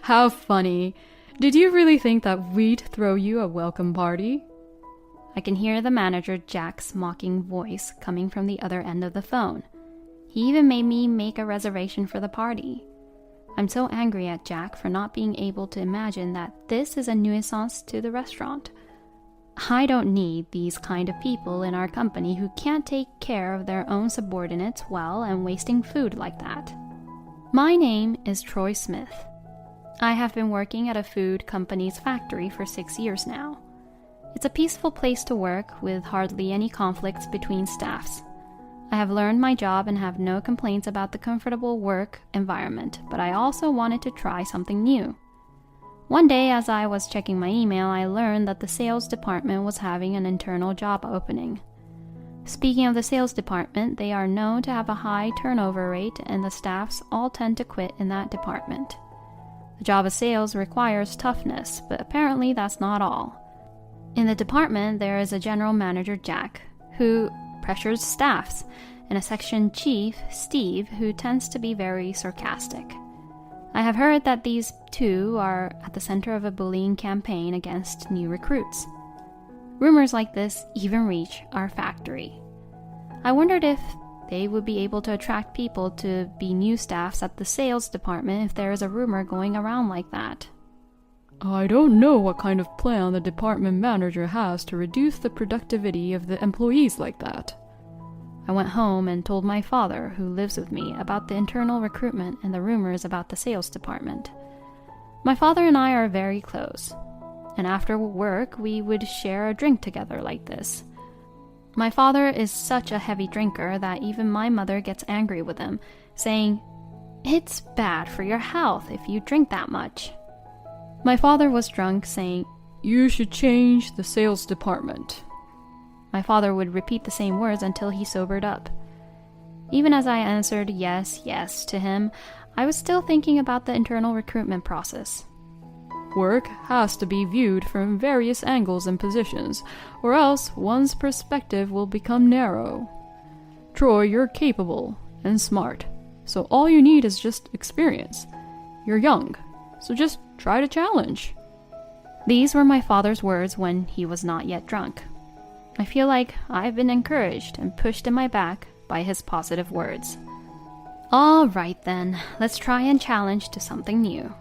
How funny. Did you really think that we'd throw you a welcome party? I can hear the manager Jack's mocking voice coming from the other end of the phone. He even made me make a reservation for the party. I'm so angry at Jack for not being able to imagine that this is a nuisance to the restaurant. I don't need these kind of people in our company who can't take care of their own subordinates well and wasting food like that. My name is Troy Smith. I have been working at a food company's factory for 6 years now. It's a peaceful place to work with hardly any conflicts between staffs. I have learned my job and have no complaints about the comfortable work environment, but I also wanted to try something new. One day, as I was checking my email, I learned that the sales department was having an internal job opening. Speaking of the sales department, they are known to have a high turnover rate, and the staffs all tend to quit in that department. The job of sales requires toughness, but apparently that's not all. In the department, there is a general manager, Jack, who pressures staffs, and a section chief, Steve, who tends to be very sarcastic. I have heard that these two are at the center of a bullying campaign against new recruits. Rumors like this even reach our factory. I wondered if they would be able to attract people to be new staffs at the sales department if there is a rumor going around like that. I don't know what kind of plan the department manager has to reduce the productivity of the employees like that. I went home and told my father, who lives with me, about the internal recruitment and the rumors about the sales department. My father and I are very close, and after work we would share a drink together like this. My father is such a heavy drinker that even my mother gets angry with him, saying, "It's bad for your health if you drink that much." My father was drunk, saying, "You should change the sales department." My father would repeat the same words until he sobered up. Even as I answered yes, yes to him, I was still thinking about the internal recruitment process. Work has to be viewed from various angles and positions, or else one's perspective will become narrow. Troy, you're capable and smart, so all you need is just experience. You're young, so just try to challenge. These were my father's words when he was not yet drunk. I feel like I've been encouraged and pushed in my back by his positive words. All right then, let's try and challenge to something new.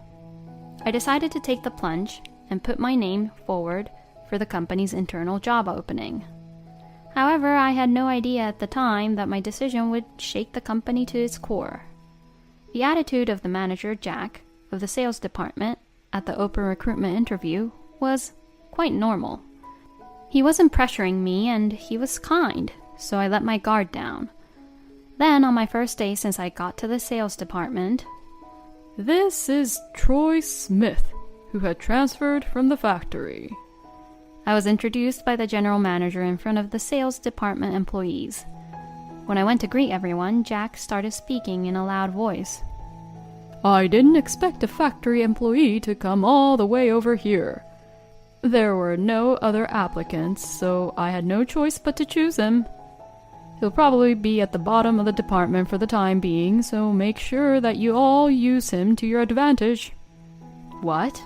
I decided to take the plunge and put my name forward for the company's internal job opening. However, I had no idea at the time that my decision would shake the company to its core. The attitude of the manager, Jack, of the sales department at the open recruitment interview was quite normal. He wasn't pressuring me and he was kind, so I let my guard down. Then, on my first day since I got to the sales department, "This is Troy Smith, who had transferred from the factory." I was introduced by the general manager in front of the sales department employees. When I went to greet everyone, Jack started speaking in a loud voice. "I didn't expect a factory employee to come all the way over here. There were no other applicants, so I had no choice but to choose him. He'll probably be at the bottom of the department for the time being, so make sure that you all use him to your advantage." What?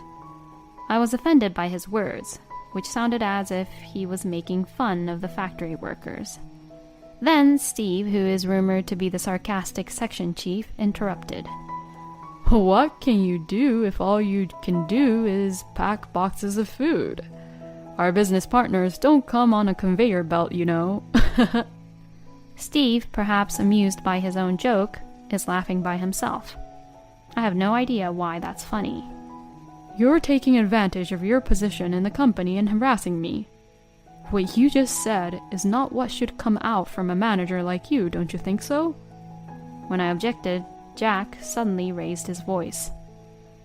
I was offended by his words, which sounded as if he was making fun of the factory workers. Then Steve, who is rumored to be the sarcastic section chief, interrupted. "What can you do if all you can do is pack boxes of food? Our business partners don't come on a conveyor belt, you know." Steve, perhaps amused by his own joke, is laughing by himself. I have no idea why that's funny. "You're taking advantage of your position in the company and harassing me. What you just said is not what should come out from a manager like you, don't you think so?" When I objected, Jack suddenly raised his voice.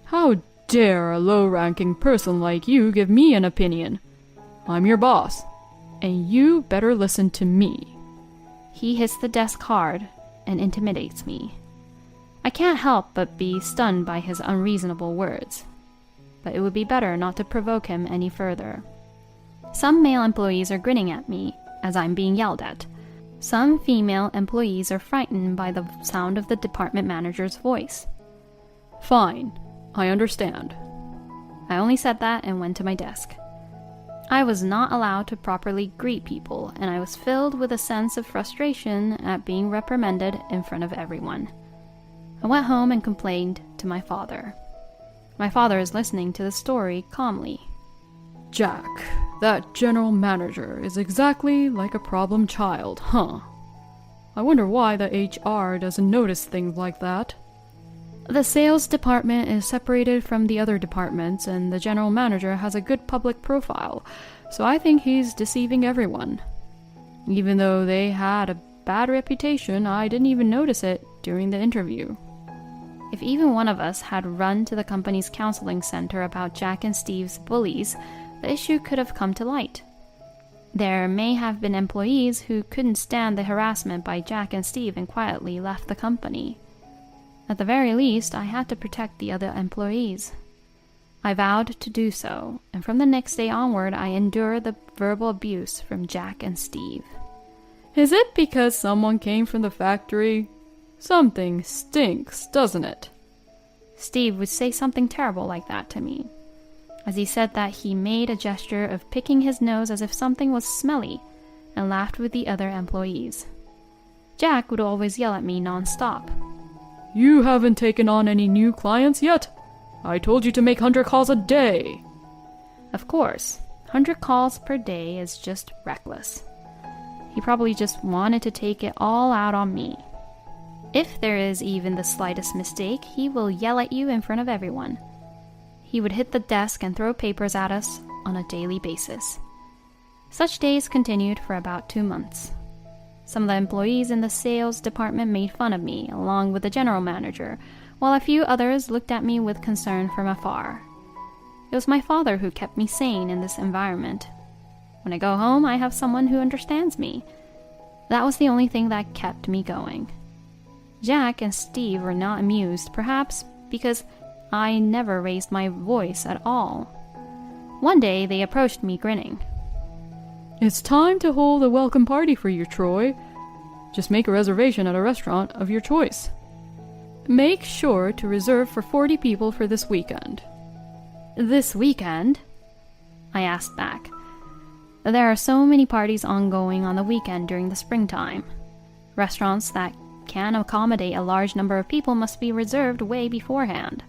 "How dare a low-ranking person like you give me an opinion? I'm your boss, and you better listen to me." He hits the desk hard and intimidates me. I can't help but be stunned by his unreasonable words, but it would be better not to provoke him any further. Some male employees are grinning at me as I'm being yelled at. Some female employees are frightened by the sound of the department manager's voice. "Fine. I understand. I only said that and went to my desk. I was not allowed to properly greet people, and I was filled with a sense of frustration at being reprimanded in front of everyone. I went home and complained to my father. My father is listening to the story calmly. Jack, that general manager is exactly like a problem child, huh? I wonder why the HR doesn't notice things like that. The sales department is separated from the other departments, and the general manager has a good public profile, so I think he's deceiving everyone. Even though they had a bad reputation, I didn't even notice it during the interview. If even one of us had run to the company's counseling center about Jack and Steve's bullies, the issue could have come to light. There may have been employees who couldn't stand the harassment by Jack and Steve and quietly left the company. At the very least, I had to protect the other employees. I vowed to do so, and from the next day onward, I endured the verbal abuse from Jack and Steve. Is it because someone came from the factory? Something stinks, doesn't it? Steve would say something terrible like that to me. As he said that, he made a gesture of picking his nose as if something was smelly, and laughed with the other employees. Jack would always yell at me non-stop. You haven't taken on any new clients yet? I told you to make 100 calls a day. Of course, 100 calls per day is just reckless. He probably just wanted to take it all out on me. If there is even the slightest mistake, he will yell at you in front of everyone. He would hit the desk and throw papers at us on a daily basis. Such days continued for about 2 months. Some of the employees in the sales department made fun of me, along with the general manager, while a few others looked at me with concern from afar. It was my father who kept me sane in this environment. When I go home, I have someone who understands me. That was the only thing that kept me going. Jack and Steve were not amused, perhaps because I never raised my voice at all. One day, they approached me grinning. It's time to hold a welcome party for you, Troy. Just make a reservation at a restaurant of your choice. Make sure to reserve for 40 people for this weekend. This weekend? I asked back. There are so many parties ongoing on the weekend during the springtime. Restaurants that can accommodate a large number of people must be reserved way beforehand.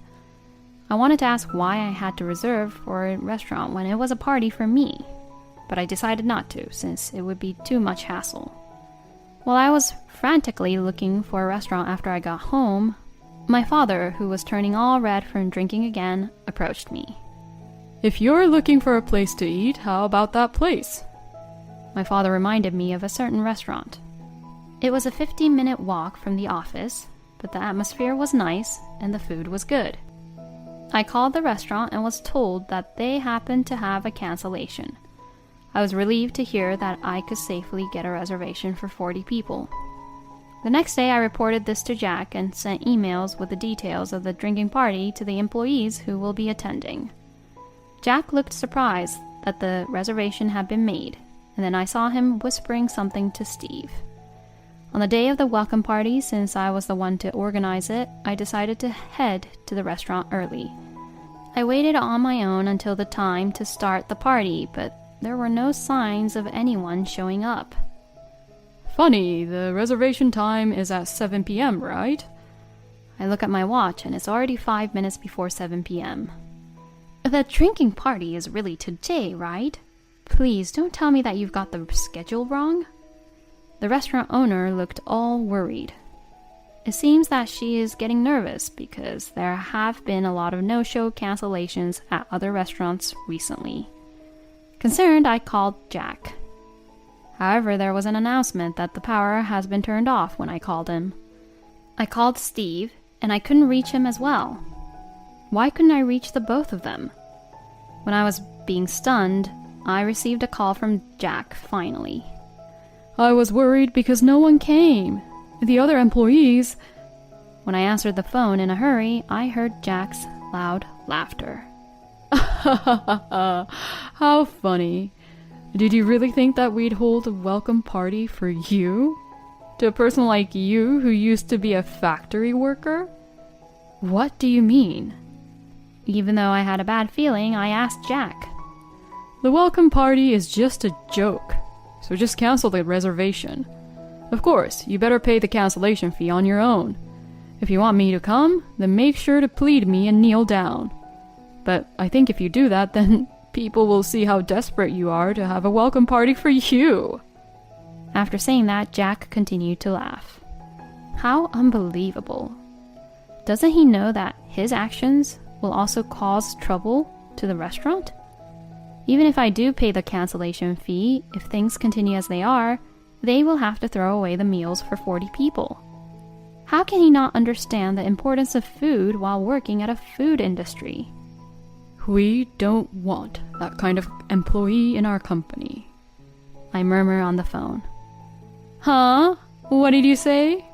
I wanted to ask why I had to reserve for a restaurant when it was a party for me, but I decided not to, since it would be too much hassle. While I was frantically looking for a restaurant after I got home, my father, who was turning all red from drinking again, approached me. If you're looking for a place to eat, how about that place? My father reminded me of a certain restaurant. It was a 15-minute walk from the office, but the atmosphere was nice and the food was good. I called the restaurant and was told that they happened to have a cancellation. I was relieved to hear that I could safely get a reservation for 40 people. The next day I reported this to Jack and sent emails with the details of the drinking party to the employees who will be attending. Jack looked surprised that the reservation had been made, and then I saw him whispering something to Steve. On the day of the welcome party, since I was the one to organize it, I decided to head to the restaurant early. I waited on my own until the time to start the party, but there were no signs of anyone showing up. Funny, the reservation time is at 7 p.m., right? I look at my watch and it's already 5 minutes before 7 p.m. The drinking party is really today, right? Please don't tell me that you've got the schedule wrong. The restaurant owner looked all worried. It seems that she is getting nervous because there have been a lot of no-show cancellations at other restaurants recently. Concerned, I called Jack. However, there was an announcement that the power has been turned off when I called him. I called Steve, and I couldn't reach him as well. Why couldn't I reach the both of them? When I was being stunned, I received a call from Jack finally. I was worried because no one came. The other employees... When I answered the phone in a hurry, I heard Jack's loud laughter. How funny. Did you really think that we'd hold a welcome party for you? To a person like you who used to be a factory worker? What do you mean? Even though I had a bad feeling, I asked Jack. The welcome party is just a joke, so just cancel the reservation. Of course, you better pay the cancellation fee on your own. If you want me to come, then make sure to plead me and kneel down. But I think if you do that, then people will see how desperate you are to have a welcome party for you. After saying that, Jack continued to laugh. How unbelievable. Doesn't he know that his actions will also cause trouble to the restaurant? Even if I do pay the cancellation fee, if things continue as they are, they will have to throw away the meals for 40 people. How can he not understand the importance of food while working at a food industry? We don't want that kind of employee in our company, I murmur on the phone. Huh? What did you say?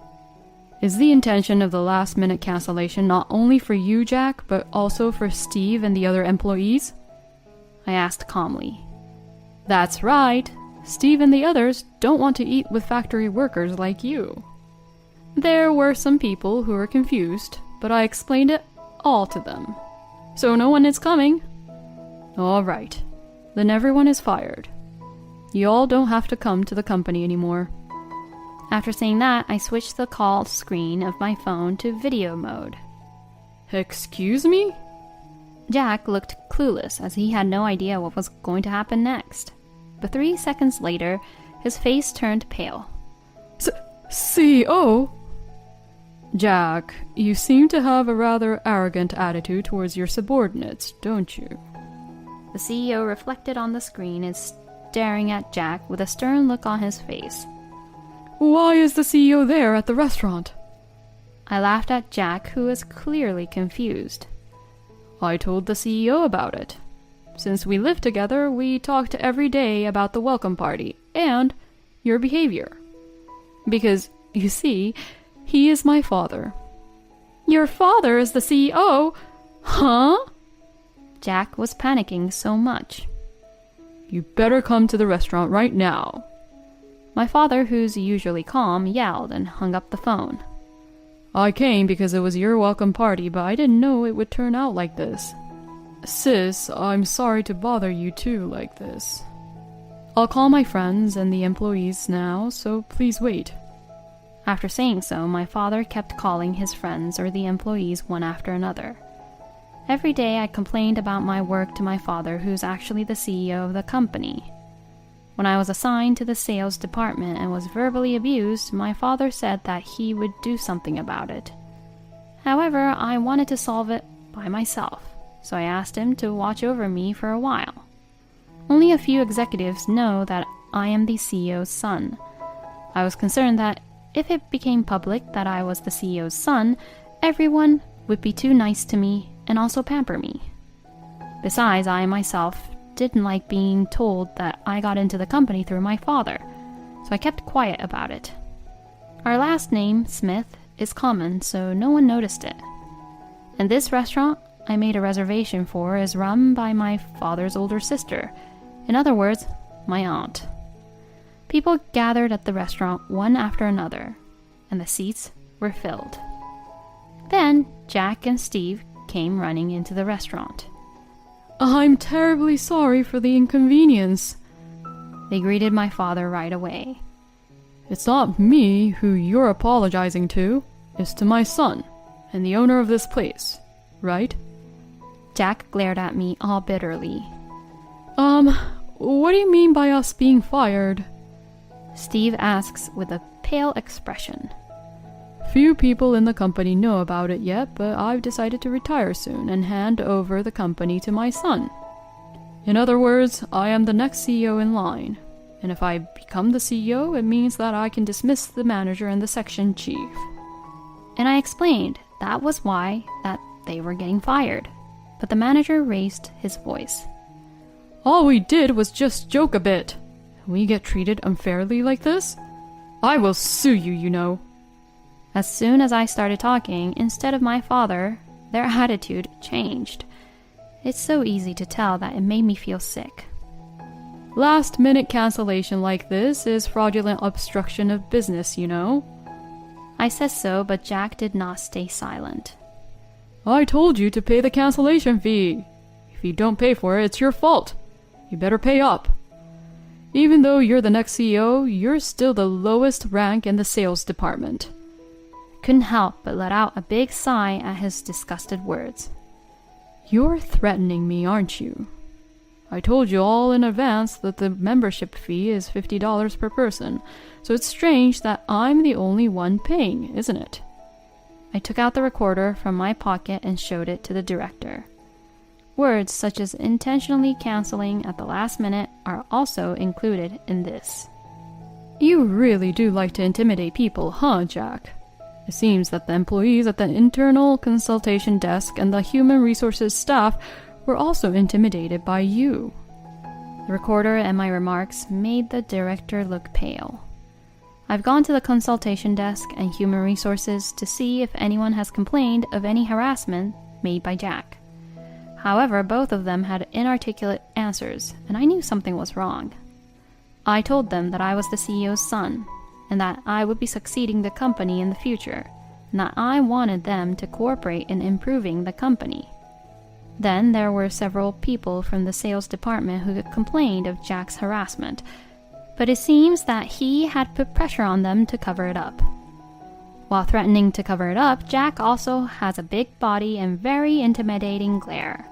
Is the intention of the last-minute cancellation not only for you, Jack, but also for Steve and the other employees? I asked calmly. That's right. Steve and the others don't want to eat with factory workers like you. There were some people who were confused, but I explained it all to them. So no one is coming? All right. Then everyone is fired. You all don't have to come to the company anymore. After saying that, I switched the call screen of my phone to video mode. Excuse me? Jack looked clueless as he had no idea what was going to happen next. But 3 seconds later, his face turned pale. CEO? Jack, you seem to have a rather arrogant attitude towards your subordinates, don't you? The CEO reflected on the screen and staring at Jack with a stern look on his face. Why is the CEO there at the restaurant? I laughed at Jack, who was clearly confused. I told the CEO about it. Since we live together, we talked every day about the welcome party and your behavior. Because, you see, he is my father. Your father is the CEO? Huh? Jack was panicking so much. You better come to the restaurant right now. My father, who's usually calm, yelled and hung up the phone. I came because it was your welcome party, but I didn't know it would turn out like this. Sis, I'm sorry to bother you too like this. I'll call my friends and the employees now, so please wait. After saying so, my father kept calling his friends or the employees one after another. Every day I complained about my work to my father, who's actually the CEO of the company. When I was assigned to the sales department and was verbally abused, my father said that he would do something about it. However, I wanted to solve it by myself, so I asked him to watch over me for a while. Only a few executives know that I am the CEO's son. I was concerned that if it became public that I was the CEO's son, everyone would be too nice to me and also pamper me. Besides, I myself didn't like being told that I got into the company through my father, so I kept quiet about it. Our last name, Smith, is common, so no one noticed it. And this restaurant I made a reservation for is run by my father's older sister. In other words, my aunt. People gathered at the restaurant one after another, and the seats were filled. Then Jack and Steve came running into the restaurant. I'm terribly sorry for the inconvenience. They greeted my father right away. It's not me who you're apologizing to. It's to my son, and the owner of this place, right? Jack glared at me all bitterly. What do you mean by us being fired? Steve asks with a pale expression. Few people in the company know about it yet, but I've decided to retire soon and hand over the company to my son. In other words, I am the next CEO in line, and if I become the CEO, it means that I can dismiss the manager and the section chief. And I explained that was why that they were getting fired, but the manager raised his voice. All we did was just joke a bit. We get treated unfairly like this? I will sue you, you know. As soon as I started talking, instead of my father, their attitude changed. It's so easy to tell that it made me feel sick. Last-minute cancellation like this is fraudulent obstruction of business, you know. I said so, but Jack did not stay silent. I told you to pay the cancellation fee. If you don't pay for it, it's your fault. You better pay up. Even though you're the next CEO, you're still the lowest rank in the sales department." Couldn't help but let out a big sigh at his disgusted words. "You're threatening me, aren't you? I told you all in advance that the membership fee is $50 per person, so it's strange that I'm the only one paying, isn't it?" I took out the recorder from my pocket and showed it to the director. Words such as intentionally canceling at the last minute are also included in this. "You really do like to intimidate people, huh, Jack? It seems that the employees at the internal consultation desk and the human resources staff were also intimidated by you." The recorder and my remarks made the director look pale. I've gone to the consultation desk and human resources to see if anyone has complained of any harassment made by Jack. However, both of them had inarticulate answers, and I knew something was wrong. I told them that I was the CEO's son, and that I would be succeeding the company in the future, and that I wanted them to cooperate in improving the company. Then there were several people from the sales department who complained of Jack's harassment, but it seems that he had put pressure on them to cover it up. While threatening to cover it up, Jack also has a big body and very intimidating glare.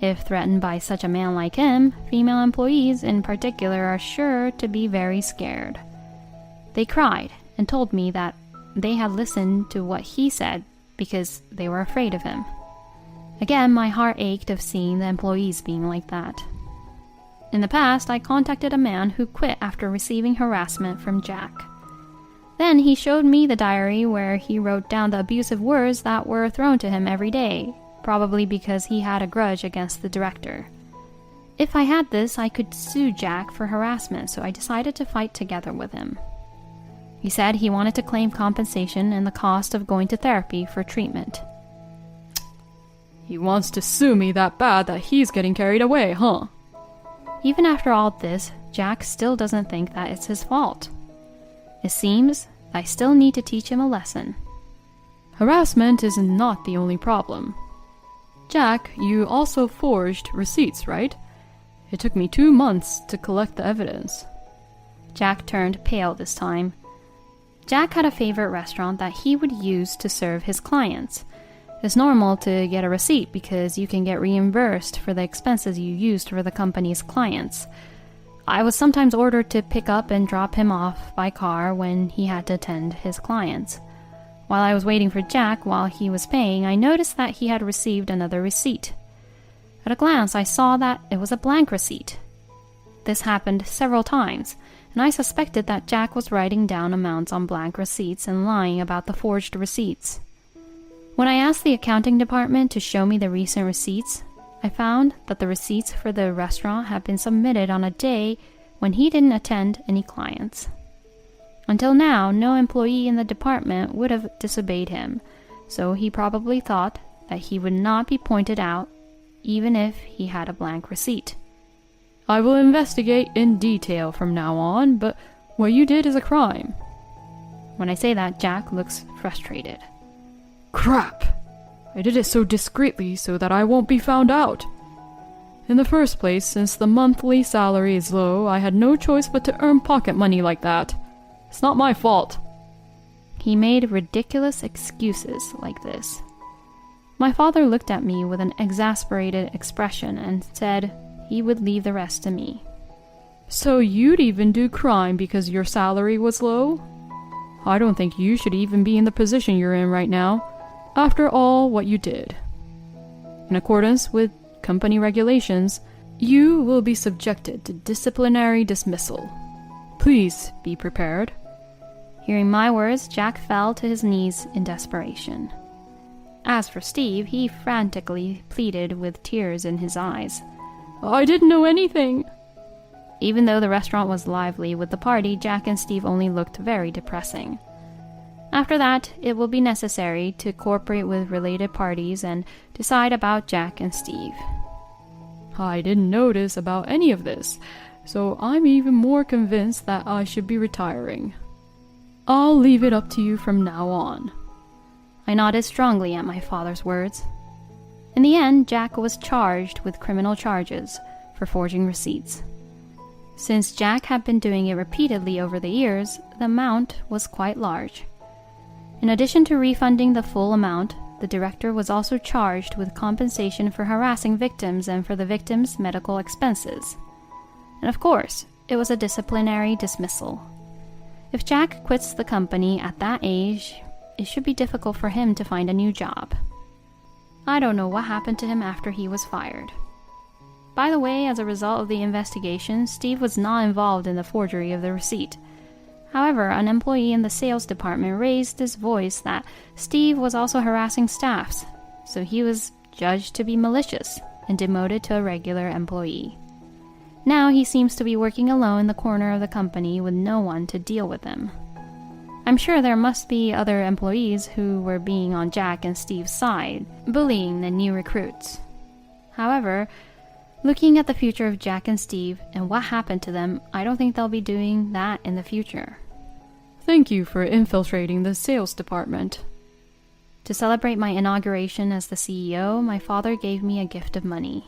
If threatened by such a man like him, female employees in particular are sure to be very scared. They cried and told me that they had listened to what he said because they were afraid of him. Again, my heart ached of seeing the employees being like that. In the past, I contacted a man who quit after receiving harassment from Jack. Then he showed me the diary where he wrote down the abusive words that were thrown to him every day, probably because he had a grudge against the director. If I had this, I could sue Jack for harassment, so I decided to fight together with him. He said he wanted to claim compensation and the cost of going to therapy for treatment. "He wants to sue me that bad that he's getting carried away, huh?" Even after all this, Jack still doesn't think that it's his fault. It seems I still need to teach him a lesson. Harassment is not the only problem. Jack, you also forged receipts, right? It took me 2 months to collect the evidence. Jack turned pale this time. Jack had a favorite restaurant that he would use to serve his clients. It's normal to get a receipt because you can get reimbursed for the expenses you used for the company's clients. I was sometimes ordered to pick up and drop him off by car when he had to attend his clients. While I was waiting for Jack while he was paying, I noticed that he had received another receipt. At a glance, I saw that it was a blank receipt. This happened several times, and I suspected that Jack was writing down amounts on blank receipts and lying about the forged receipts. When I asked the accounting department to show me the recent receipts, I found that the receipts for the restaurant had been submitted on a day when he didn't attend any clients. Until now, no employee in the department would have disobeyed him, so he probably thought that he would not be pointed out even if he had a blank receipt. "I will investigate in detail from now on, but what you did is a crime." When I say that, Jack looks frustrated. "Crap! I did it so discreetly so that I won't be found out. In the first place, since the monthly salary is low, I had no choice but to earn pocket money like that. It's not my fault." He made ridiculous excuses like this. My father looked at me with an exasperated expression and said he would leave the rest to me. "So you'd even do crime because your salary was low? I don't think you should even be in the position you're in right now, after all what you did. In accordance with company regulations, you will be subjected to disciplinary dismissal. Please be prepared." Hearing my words, Jack fell to his knees in desperation. As for Steve, he frantically pleaded with tears in his eyes. "I didn't know anything." Even though the restaurant was lively with the party, Jack and Steve only looked very depressing. After that, it will be necessary to cooperate with related parties and decide about Jack and Steve. "I didn't notice about any of this, so I'm even more convinced that I should be retiring. I'll leave it up to you from now on. I nodded strongly at my father's words. In the end, Jack was charged with criminal charges for forging receipts. Since Jack had been doing it repeatedly over the years, the amount was quite large. In addition to refunding the full amount, the director was also charged with compensation for harassing victims and for the victims' medical expenses. And of course, it was a disciplinary dismissal. If Jack quits the company at that age, it should be difficult for him to find a new job. I don't know what happened to him after he was fired. By the way, as a result of the investigation, Steve was not involved in the forgery of the receipt. However, an employee in the sales department raised his voice that Steve was also harassing staffs, so he was judged to be malicious and demoted to a regular employee. Now he seems to be working alone in the corner of the company with no one to deal with him. I'm sure there must be other employees who were being on Jack and Steve's side, bullying the new recruits. However, looking at the future of Jack and Steve and what happened to them, I don't think they'll be doing that in the future. Thank you for infiltrating the sales department. To celebrate my inauguration as the CEO, my father gave me a gift of money.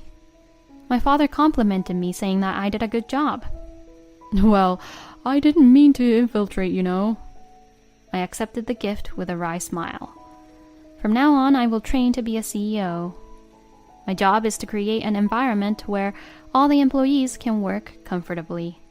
My father complimented me, saying that I did a good job. Well, I didn't mean to infiltrate, you know. I accepted the gift with a wry smile. From now on, I will train to be a CEO. My job is to create an environment where all the employees can work comfortably.